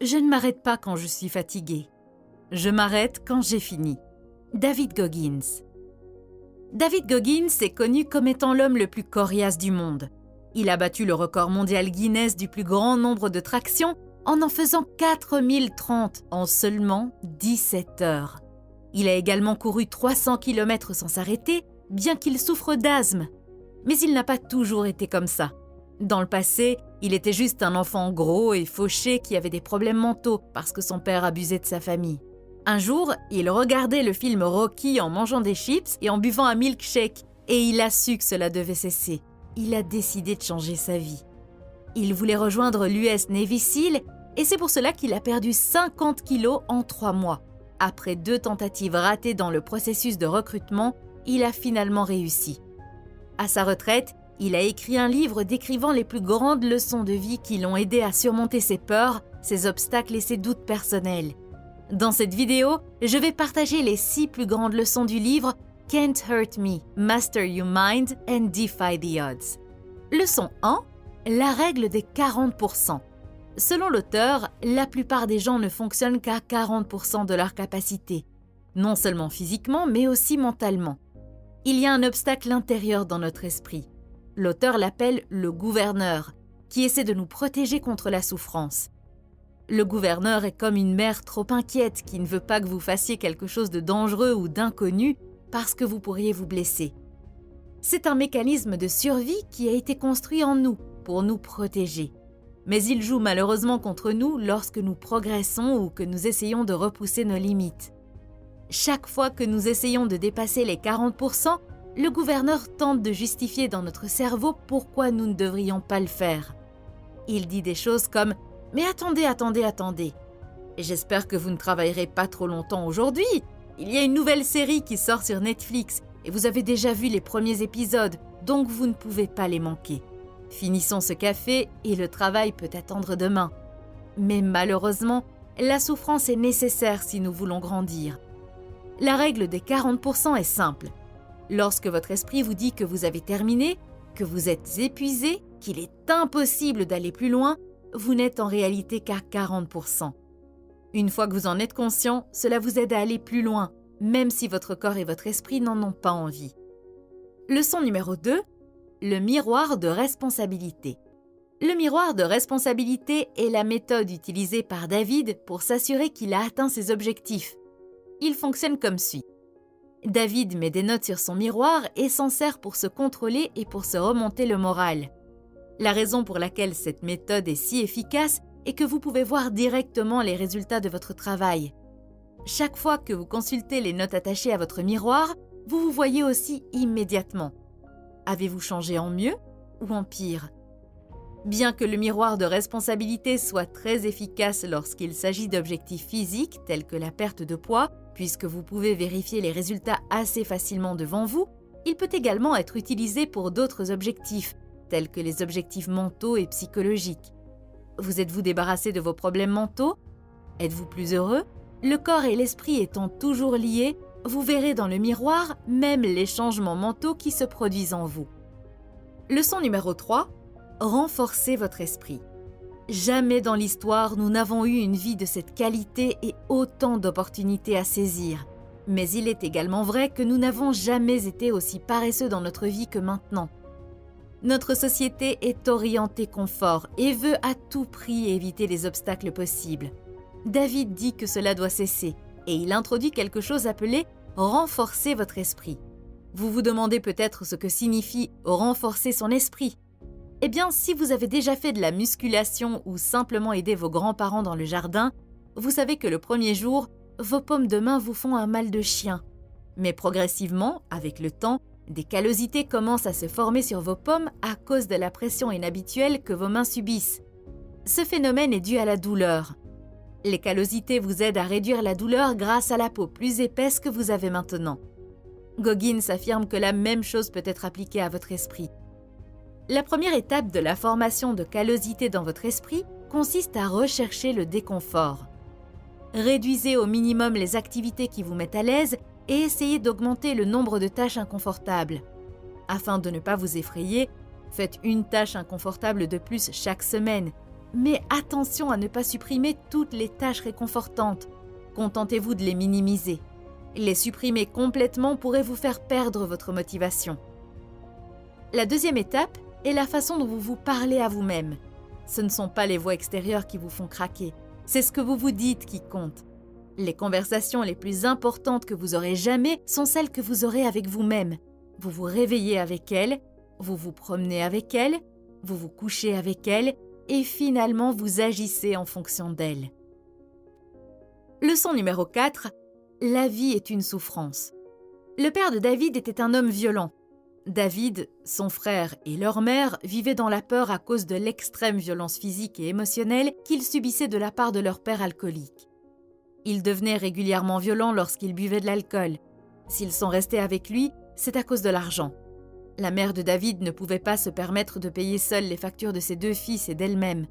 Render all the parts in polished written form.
Je ne m'arrête pas quand je suis fatigué. Je m'arrête quand j'ai fini. David Goggins. David Goggins est connu comme étant l'homme le plus coriace du monde. Il a battu le record mondial Guinness du plus grand nombre de tractions en faisant 4030 en seulement 17 heures. Il a également couru 300 km sans s'arrêter, bien qu'il souffre d'asthme. Mais il n'a pas toujours été comme ça. Dans le passé, il était juste un enfant gros et fauché qui avait des problèmes mentaux parce que son père abusait de sa famille. Un jour, il regardait le film Rocky en mangeant des chips et en buvant un milkshake et il a su que cela devait cesser. Il a décidé de changer sa vie. Il voulait rejoindre l'US Navy SEAL et c'est pour cela qu'il a perdu 50 kilos en 3 mois. Après 2 tentatives ratées dans le processus de recrutement, il a finalement réussi. À sa retraite, il a écrit un livre décrivant les plus grandes leçons de vie qui l'ont aidé à surmonter ses peurs, ses obstacles et ses doutes personnels. Dans cette vidéo, je vais partager les 6 plus grandes leçons du livre Can't Hurt Me, Master Your Mind and Defy the Odds. Leçon 1, la règle des 40%. Selon l'auteur, la plupart des gens ne fonctionnent qu'à 40% de leur capacité, non seulement physiquement, mais aussi mentalement. Il y a un obstacle intérieur dans notre esprit. L'auteur l'appelle le gouverneur, qui essaie de nous protéger contre la souffrance. Le gouverneur est comme une mère trop inquiète qui ne veut pas que vous fassiez quelque chose de dangereux ou d'inconnu parce que vous pourriez vous blesser. C'est un mécanisme de survie qui a été construit en nous pour nous protéger. Mais il joue malheureusement contre nous lorsque nous progressons ou que nous essayons de repousser nos limites. Chaque fois que nous essayons de dépasser les 40%, le gouverneur tente de justifier dans notre cerveau pourquoi nous ne devrions pas le faire. Il dit des choses comme « Mais attendez, j'espère que vous ne travaillerez pas trop longtemps aujourd'hui. Il y a une nouvelle série qui sort sur Netflix et vous avez déjà vu les premiers épisodes, donc vous ne pouvez pas les manquer. Finissons ce café et le travail peut attendre demain. » Mais malheureusement, la souffrance est nécessaire si nous voulons grandir. La règle des 40% est simple. Lorsque votre esprit vous dit que vous avez terminé, que vous êtes épuisé, qu'il est impossible d'aller plus loin, vous n'êtes en réalité qu'à 40%. Une fois que vous en êtes conscient, cela vous aide à aller plus loin, même si votre corps et votre esprit n'en ont pas envie. Leçon numéro 2, le miroir de responsabilité. Le miroir de responsabilité est la méthode utilisée par David pour s'assurer qu'il a atteint ses objectifs. Il fonctionne comme suit. David met des notes sur son miroir et s'en sert pour se contrôler et pour se remonter le moral. La raison pour laquelle cette méthode est si efficace est que vous pouvez voir directement les résultats de votre travail. Chaque fois que vous consultez les notes attachées à votre miroir, vous vous voyez aussi immédiatement. Avez-vous changé en mieux ou en pire ? Bien que le miroir de responsabilité soit très efficace lorsqu'il s'agit d'objectifs physiques tels que la perte de poids, puisque vous pouvez vérifier les résultats assez facilement devant vous, il peut également être utilisé pour d'autres objectifs, tels que les objectifs mentaux et psychologiques. Vous êtes-vous débarrassé de vos problèmes mentaux ? Êtes-vous plus heureux ? Le corps et l'esprit étant toujours liés, vous verrez dans le miroir même les changements mentaux qui se produisent en vous. Leçon numéro 3, renforcez votre esprit. Jamais dans l'histoire nous n'avons eu une vie de cette qualité et autant d'opportunités à saisir. Mais il est également vrai que nous n'avons jamais été aussi paresseux dans notre vie que maintenant. Notre société est orientée confort et veut à tout prix éviter les obstacles possibles. David dit que cela doit cesser et il introduit quelque chose appelé « renforcer votre esprit ». Vous vous demandez peut-être ce que signifie « renforcer son esprit ». Eh bien, si vous avez déjà fait de la musculation ou simplement aidé vos grands-parents dans le jardin, vous savez que le premier jour, vos paumes de main vous font un mal de chien. Mais progressivement, avec le temps, des callosités commencent à se former sur vos paumes à cause de la pression inhabituelle que vos mains subissent. Ce phénomène est dû à la douleur. Les callosités vous aident à réduire la douleur grâce à la peau plus épaisse que vous avez maintenant. Goggins affirme que la même chose peut être appliquée à votre esprit. La première étape de la formation de callosité dans votre esprit consiste à rechercher le déconfort. Réduisez au minimum les activités qui vous mettent à l'aise et essayez d'augmenter le nombre de tâches inconfortables. Afin de ne pas vous effrayer, faites une tâche inconfortable de plus chaque semaine Mais attention à ne pas supprimer toutes les tâches réconfortantes. Contentez-vous de les minimiser. Les supprimer complètement pourrait vous faire perdre votre motivation. La deuxième étape est la façon dont vous vous parlez à vous-même. Ce ne sont pas les voix extérieures qui vous font craquer, c'est ce que vous vous dites qui compte. Les conversations les plus importantes que vous aurez jamais sont celles que vous aurez avec vous-même. Vous vous réveillez avec elles, vous vous promenez avec elles, vous vous couchez avec elles et finalement vous agissez en fonction d'elles. Leçon numéro 4. La vie est une souffrance. Le père de David était un homme violent. David, son frère et leur mère vivaient dans la peur à cause de l'extrême violence physique et émotionnelle qu'ils subissaient de la part de leur père alcoolique. Ils devenaient régulièrement violents lorsqu'ils buvaient de l'alcool. S'ils sont restés avec lui, c'est à cause de l'argent. La mère de David ne pouvait pas se permettre de payer seule les factures de ses 2 fils et d'elle-même.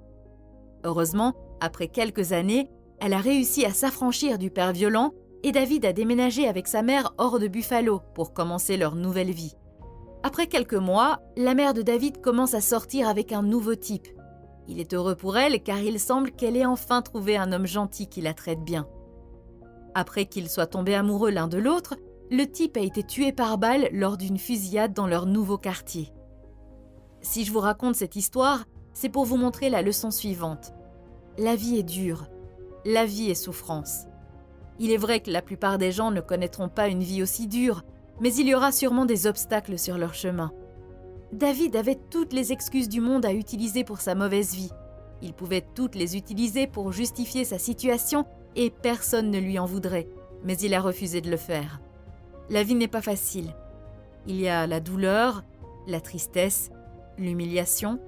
Heureusement, après quelques années, elle a réussi à s'affranchir du père violent et David a déménagé avec sa mère hors de Buffalo pour commencer leur nouvelle vie. Après quelques mois, la mère de David commence à sortir avec un nouveau type. Il est heureux pour elle car il semble qu'elle ait enfin trouvé un homme gentil qui la traite bien. Après qu'ils soient tombés amoureux l'un de l'autre, le type a été tué par balle lors d'une fusillade dans leur nouveau quartier. Si je vous raconte cette histoire, c'est pour vous montrer la leçon suivante. La vie est dure. La vie est souffrance. Il est vrai que la plupart des gens ne connaîtront pas une vie aussi dure, mais il y aura sûrement des obstacles sur leur chemin. David avait toutes les excuses du monde à utiliser pour sa mauvaise vie. Il pouvait toutes les utiliser pour justifier sa situation et personne ne lui en voudrait, mais il a refusé de le faire. La vie n'est pas facile. Il y a la douleur, la tristesse, l'humiliation,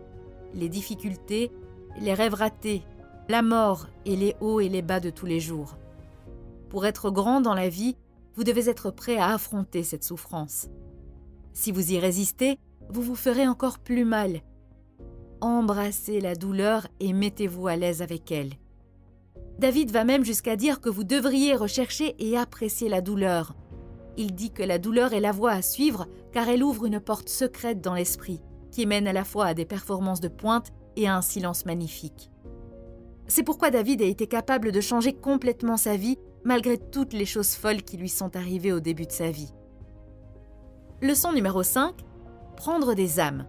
les difficultés, les rêves ratés, la mort et les hauts et les bas de tous les jours. Pour être grand dans la vie, vous devez être prêt à affronter cette souffrance. Si vous y résistez, vous vous ferez encore plus mal. Embrassez la douleur et mettez-vous à l'aise avec elle. David va même jusqu'à dire que vous devriez rechercher et apprécier la douleur. Il dit que la douleur est la voie à suivre car elle ouvre une porte secrète dans l'esprit qui mène à la fois à des performances de pointe et à un silence magnifique. C'est pourquoi David a été capable de changer complètement sa vie malgré toutes les choses folles qui lui sont arrivées au début de sa vie. Leçon numéro 5. Prendre des âmes.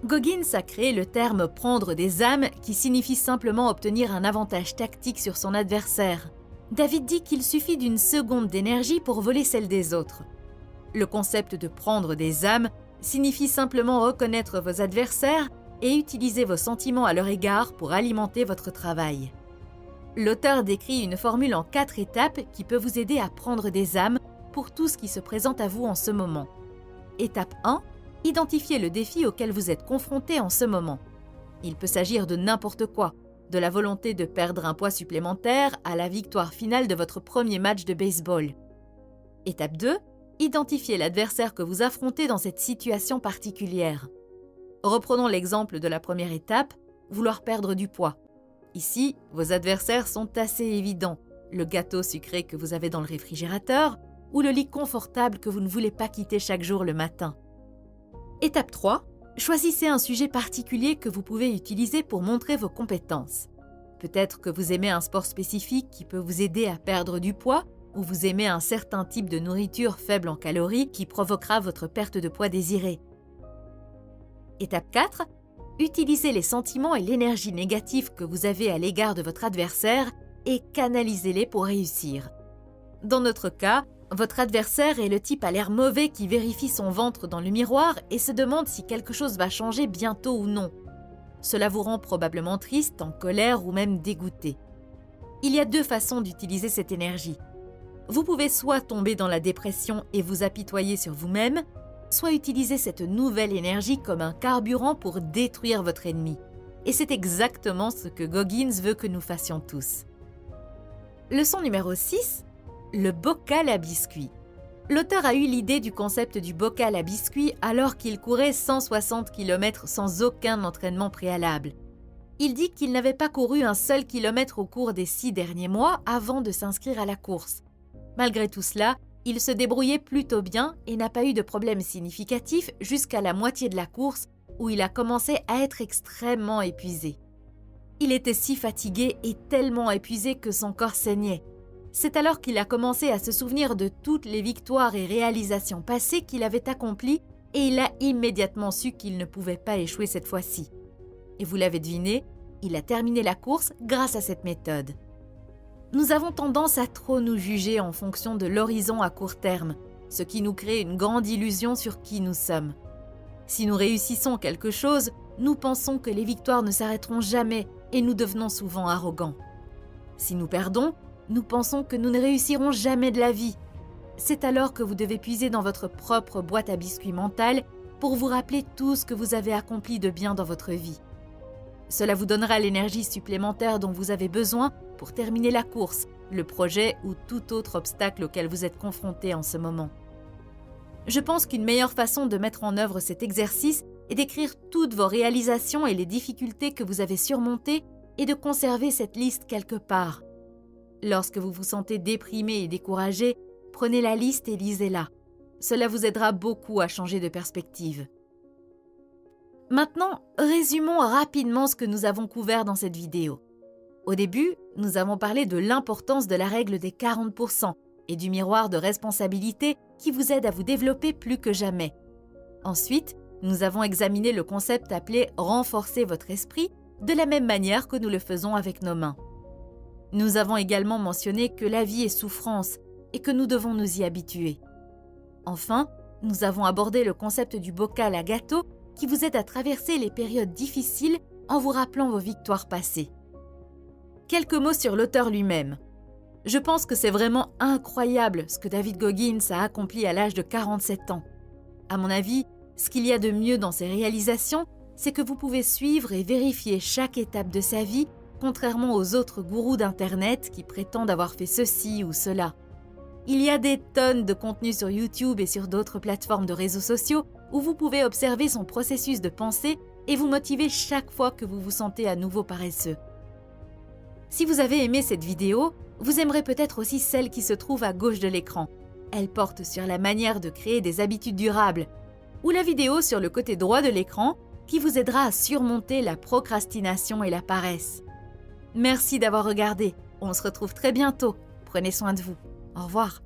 Goggins a créé le terme « prendre des âmes » qui signifie simplement obtenir un avantage tactique sur son adversaire. David dit qu'il suffit d'une seconde d'énergie pour voler celle des autres. Le concept de prendre des âmes signifie simplement reconnaître vos adversaires et utiliser vos sentiments à leur égard pour alimenter votre travail. L'auteur décrit une formule en 4 étapes qui peut vous aider à prendre des âmes pour tout ce qui se présente à vous en ce moment. Étape 1. Identifiez le défi auquel vous êtes confronté en ce moment. Il peut s'agir de n'importe quoi, de la volonté de perdre un poids supplémentaire à la victoire finale de votre premier match de baseball. Étape 2. Identifiez l'adversaire que vous affrontez dans cette situation particulière. Reprenons l'exemple de la première étape, vouloir perdre du poids. Ici, vos adversaires sont assez évidents. Le gâteau sucré que vous avez dans le réfrigérateur ou le lit confortable que vous ne voulez pas quitter chaque jour le matin. Étape 3. Choisissez un sujet particulier que vous pouvez utiliser pour montrer vos compétences. Peut-être que vous aimez un sport spécifique qui peut vous aider à perdre du poids ou vous aimez un certain type de nourriture faible en calories qui provoquera votre perte de poids désirée. Étape 4. Utilisez les sentiments et l'énergie négative que vous avez à l'égard de votre adversaire et canalisez-les pour réussir. Dans notre cas, votre adversaire est le type à l'air mauvais qui vérifie son ventre dans le miroir et se demande si quelque chose va changer bientôt ou non. Cela vous rend probablement triste, en colère ou même dégoûté. Il y a 2 façons d'utiliser cette énergie. Vous pouvez soit tomber dans la dépression et vous apitoyer sur vous-même, soit utiliser cette nouvelle énergie comme un carburant pour détruire votre ennemi. Et c'est exactement ce que Goggins veut que nous fassions tous. Leçon numéro 6. Le bocal à biscuits. L'auteur a eu l'idée du concept du bocal à biscuits alors qu'il courait 160 km sans aucun entraînement préalable. Il dit qu'il n'avait pas couru un seul kilomètre au cours des 6 derniers mois avant de s'inscrire à la course. Malgré tout cela, il se débrouillait plutôt bien et n'a pas eu de problème significatif jusqu'à la moitié de la course où il a commencé à être extrêmement épuisé. Il était si fatigué et tellement épuisé que son corps saignait. C'est alors qu'il a commencé à se souvenir de toutes les victoires et réalisations passées qu'il avait accomplies et il a immédiatement su qu'il ne pouvait pas échouer cette fois-ci. Et vous l'avez deviné, il a terminé la course grâce à cette méthode. Nous avons tendance à trop nous juger en fonction de l'horizon à court terme, ce qui nous crée une grande illusion sur qui nous sommes. Si nous réussissons quelque chose, nous pensons que les victoires ne s'arrêteront jamais et nous devenons souvent arrogants. Si nous perdons, nous pensons que nous ne réussirons jamais de la vie. C'est alors que vous devez puiser dans votre propre boîte à biscuits mentale pour vous rappeler tout ce que vous avez accompli de bien dans votre vie. Cela vous donnera l'énergie supplémentaire dont vous avez besoin pour terminer la course, le projet ou tout autre obstacle auquel vous êtes confronté en ce moment. Je pense qu'une meilleure façon de mettre en œuvre cet exercice est d'écrire toutes vos réalisations et les difficultés que vous avez surmontées et de conserver cette liste quelque part. Lorsque vous vous sentez déprimé et découragé, prenez la liste et lisez-la. Cela vous aidera beaucoup à changer de perspective. Maintenant, résumons rapidement ce que nous avons couvert dans cette vidéo. Au début, nous avons parlé de l'importance de la règle des 40% et du miroir de responsabilité qui vous aide à vous développer plus que jamais. Ensuite, nous avons examiné le concept appelé « renforcer votre esprit » de la même manière que nous le faisons avec nos mains. Nous avons également mentionné que la vie est souffrance et que nous devons nous y habituer. Enfin, nous avons abordé le concept du bocal à gâteau qui vous aide à traverser les périodes difficiles en vous rappelant vos victoires passées. Quelques mots sur l'auteur lui-même. Je pense que c'est vraiment incroyable ce que David Goggins a accompli à l'âge de 47 ans. À mon avis, ce qu'il y a de mieux dans ses réalisations, c'est que vous pouvez suivre et vérifier chaque étape de sa vie, contrairement aux autres gourous d'Internet qui prétendent avoir fait ceci ou cela. Il y a des tonnes de contenus sur YouTube et sur d'autres plateformes de réseaux sociaux où vous pouvez observer son processus de pensée et vous motiver chaque fois que vous vous sentez à nouveau paresseux. Si vous avez aimé cette vidéo, vous aimerez peut-être aussi celle qui se trouve à gauche de l'écran. Elle porte sur la manière de créer des habitudes durables, ou la vidéo sur le côté droit de l'écran qui vous aidera à surmonter la procrastination et la paresse. Merci d'avoir regardé. On se retrouve très bientôt. Prenez soin de vous. Au revoir.